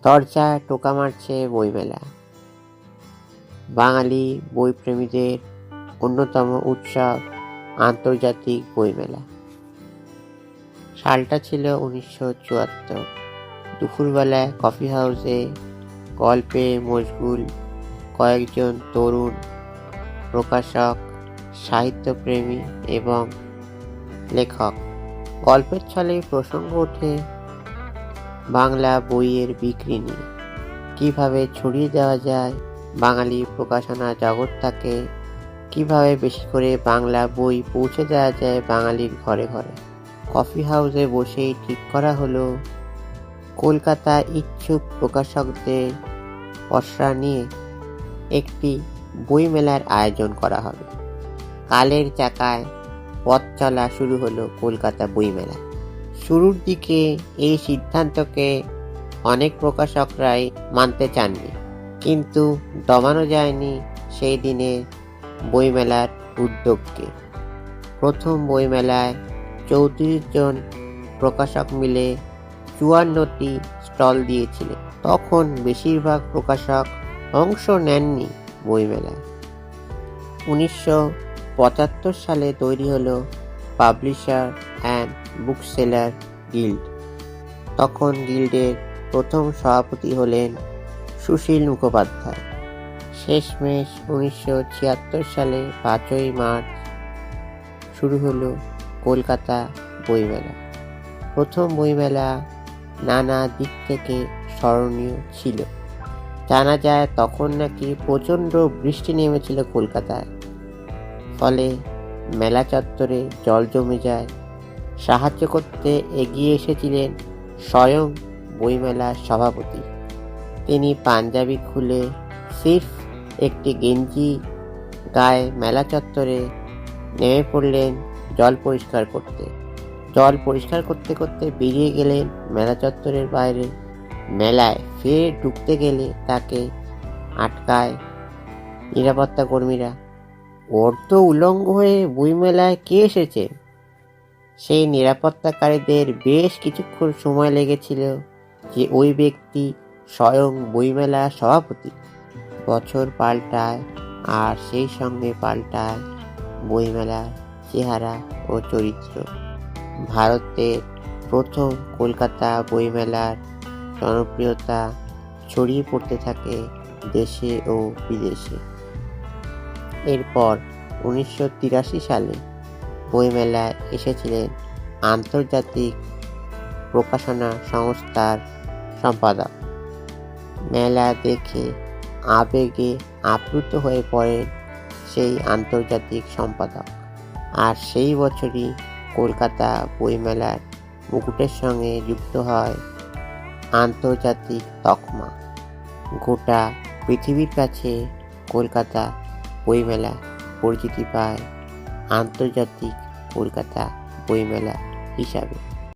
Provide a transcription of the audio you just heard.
দরজায় টোকা মারছে বইমেলা। বাঙালি বইপ্রেমীদের অন্যতম উৎসব আন্তর্জাতিক বইমেলা। সালটা ছিল 1974। দুপুরবেলায় কফি হাউসে গল্পে মশগুল কয়েকজন তরুণ প্রকাশক, সাহিত্যপ্রেমী এবং লেখক। গল্পের ছলে প্রসঙ্গ ওঠে বাংলা বইয়ের বিক্রি নিয়ে, কিভাবে ছড়িয়ে দেওয়া যায় বাঙালি প্রকাশনা জগৎটাকে, কিভাবে বেশি করে বাংলা বই পৌঁছে দেওয়া যায় বাঙালির ঘরে ঘরে। কফি হাউসে বসেই ঠিক করা হলো কলকাতা ইচ্ছুক প্রকাশকদের পসরা নিয়ে একটি বইমেলার আয়োজন করা হবে। কালের চাকায় পথ চলা শুরু হলো কলকাতা বইমেলা। শুরুর দিকে এই সিদ্ধান্তকে অনেক প্রকাশকরাই মানতে চাননি, কিন্তু দমানো যায়নি সেই দিনে বইমেলার উদ্যোগকে। প্রথম বইমেলায় 34 জন প্রকাশক মিলে 54টি স্টল দিয়েছিলেন। তখন বেশিরভাগ প্রকাশক অংশ নেননি বইমেলায়। 1975 সালে তৈরি হলো পাবলিশার অ্যান্ড বুকসেলার গিল্ড। তখন গিল্ডের প্রথম সভাপতি হলেন সুশীল মুখোপাধ্যায়। শেষমেশ 1976 সালে 5ই মার্চ শুরু হলো কলকাতা বইমেলা। প্রথম বইমেলা নানা দিক থেকে স্মরণীয় ছিল। জানা যায় তখন নাকি প্রচণ্ড বৃষ্টি নেমেছিল কলকাতায়, ফলে মেলা চত্বরে জল জমে যায়। সাহায্য করতে এগিয়ে এসেছিলেন স্বয়ং বইমেলার সভাপতি। তিনি পাঞ্জাবি খুলে সির্ফ একটি গেঞ্জি গায়ে মেলা চত্বরে নেমে পড়লেন জল পরিষ্কার করতে। জল পরিষ্কার করতে করতে বেরিয়ে গেলেন মেলা চত্বরের বাইরে। মেলায় ফের ঢুকতে গেলে তাকে আটকায় নিরাপত্তা কর্মীরা। অর্ধ উলঙ্গ হয়ে বইমেলায় কে এসেছে? সেই নিরাপত্তাকারীদের বেশ কিছুক্ষণ সময় লেগেছিল যে ওই ব্যক্তি স্বয়ং বইমেলা সভাপতি। বছর পাল্টায় আর সেই সঙ্গে পাল্টায় বইমেলার চেহারা ও চরিত্র। ভারতের প্রথম কলকাতা বইমেলার জনপ্রিয়তা ছড়িয়ে পড়তে থাকে দেশে ও বিদেশে। এরপর 1983 সালে বইমেলায় এসেছিলেন আন্তর্জাতিক প্রকাশনা সংস্থার সম্পাদক। মেলা দেখে আবেগে আপ্লুত হয়ে পড়েন সেই আন্তর্জাতিক সম্পাদক। আর সেই বছরই কলকাতা বইমেলার মুকুটের সঙ্গে যুক্ত হয় আন্তর্জাতিক তকমা। গোটা পৃথিবীর কাছে কলকাতা বইমেলা পরিচিতি পায় আন্তর্জাতিক কলকাতা বইমেলা হিসাবে।